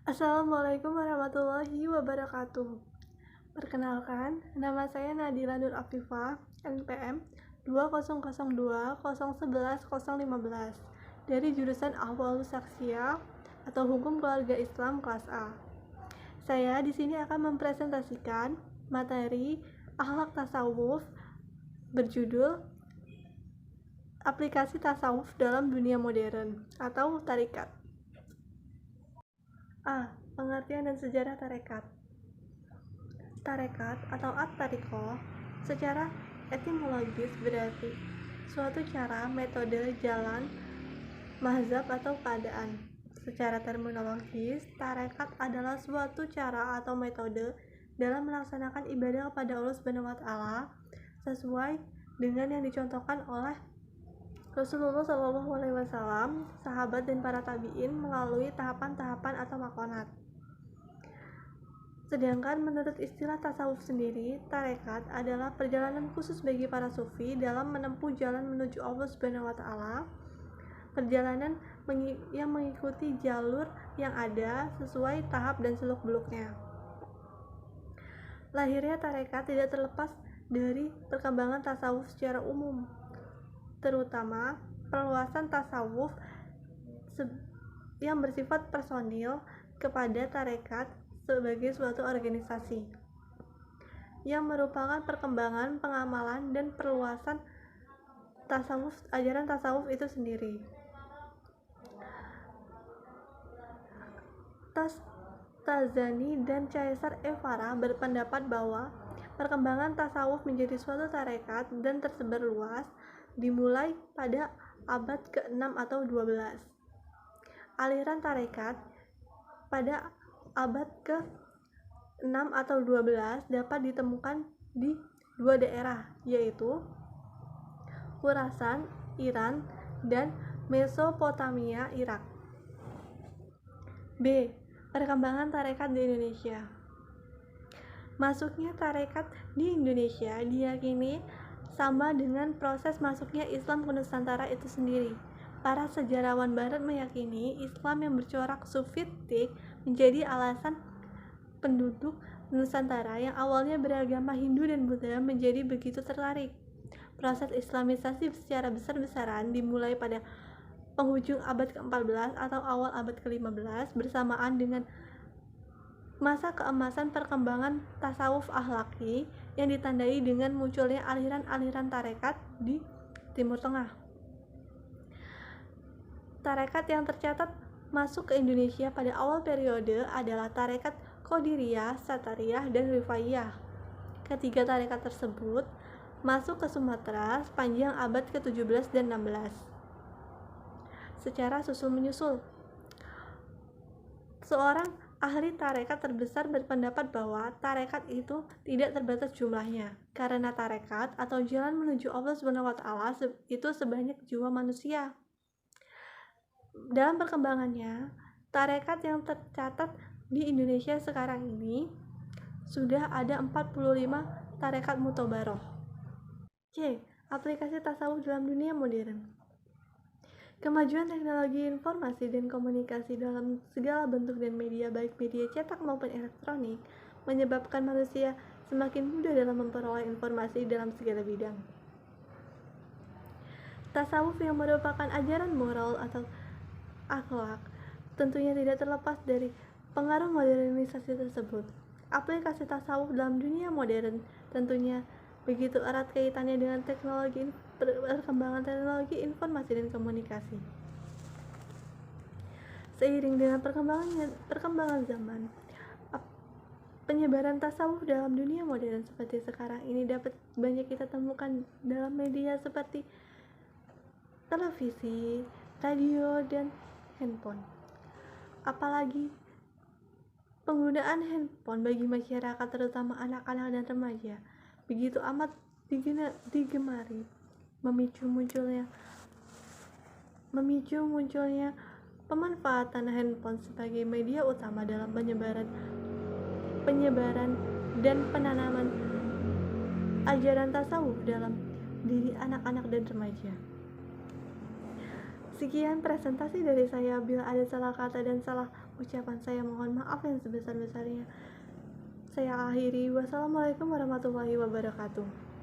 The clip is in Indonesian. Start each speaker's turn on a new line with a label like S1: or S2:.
S1: Assalamualaikum warahmatullahi wabarakatuh. Perkenalkan, nama saya Nadila Nur Afifah, NPM 2002011015 dari jurusan Ahwalus Saksiyah atau Hukum Keluarga Islam kelas A. Saya di sini akan mempresentasikan materi akhlak tasawuf berjudul Aplikasi Tasawuf dalam Dunia Modern atau Tarekat. A. Pengertian dan sejarah tarekat. Tarekat atau at-tariqah secara etimologis berarti suatu cara, metode, jalan, mazhab atau keadaan. Secara terminologis, tarekat adalah suatu cara atau metode dalam melaksanakan ibadah kepada Allah Subhanahu wa taala sesuai dengan yang dicontohkan oleh Rasulullah SAW, sahabat dan para tabi'in melalui tahapan-tahapan atau makonat. Sedangkan menurut istilah tasawuf sendiri, tarekat adalah perjalanan khusus bagi para sufi dalam menempuh jalan menuju Allah Subhanahu wa taala. Perjalanan yang mengikuti jalur yang ada sesuai tahap dan seluk-beluknya. Lahirnya tarekat tidak terlepas dari perkembangan tasawuf secara umum, terutama perluasan tasawuf yang bersifat personil kepada tarekat sebagai suatu organisasi yang merupakan perkembangan, pengamalan, dan perluasan tasawuf, ajaran tasawuf itu sendiri. Tazani dan Caesar Evara berpendapat bahwa perkembangan tasawuf menjadi suatu tarekat dan tersebar luas dimulai pada abad ke-6 atau 12. Aliran tarekat pada abad ke-6 atau 12 dapat ditemukan di dua daerah, yaitu Khurasan, Iran, dan Mesopotamia, Irak. B. Perkembangan tarekat di Indonesia. Masuknya tarekat di Indonesia diyakini sama dengan proses masuknya Islam ke Nusantara itu sendiri. Para sejarawan Barat meyakini Islam yang bercorak sufitik menjadi alasan penduduk Nusantara yang awalnya beragama Hindu dan Buddha menjadi begitu tertarik. Proses Islamisasi secara besar-besaran dimulai pada penghujung abad ke-14 atau awal abad ke-15 bersamaan dengan masa keemasan perkembangan tasawuf akhlaki yang ditandai dengan munculnya aliran-aliran tarekat di Timur Tengah. Tarekat yang tercatat masuk ke Indonesia pada awal periode adalah tarekat Qadiriyah, Satariyah, dan Rifaiyah. Ketiga tarekat tersebut masuk ke Sumatera sepanjang abad ke-17 dan 16. Secara susul-menyusul, seorang ahli tarekat terbesar berpendapat bahwa tarekat itu tidak terbatas jumlahnya, karena tarekat atau jalan menuju Allah Subhanahu wa taala itu sebanyak jiwa manusia. Dalam perkembangannya, tarekat yang tercatat di Indonesia sekarang ini sudah ada 45 tarekat mutobaroh. C. Aplikasi tasawuf dalam dunia modern. Kemajuan teknologi informasi dan komunikasi dalam segala bentuk dan media, baik media cetak maupun elektronik, menyebabkan manusia semakin mudah dalam memperoleh informasi dalam segala bidang. Tasawuf yang merupakan ajaran moral atau akhlak tentunya tidak terlepas dari pengaruh modernisasi tersebut. Aplikasi tasawuf dalam dunia modern tentunya begitu erat kaitannya dengan perkembangan teknologi informasi dan komunikasi. Seiring dengan perkembangan zaman, penyebaran tasawuf dalam dunia modern seperti sekarang ini dapat banyak kita temukan dalam media seperti televisi, radio, dan handphone. Apalagi penggunaan handphone bagi masyarakat, terutama anak-anak dan remaja, begitu amat digemari, memicu munculnya pemanfaatan handphone sebagai media utama dalam penyebaran dan penanaman ajaran tasawuf dalam diri anak-anak dan remaja. Sekian presentasi dari saya. Bila ada salah kata dan salah ucapan, saya mohon maaf yang sebesar-besarnya. Saya akhiri. Wassalamualaikum warahmatullahi wabarakatuh.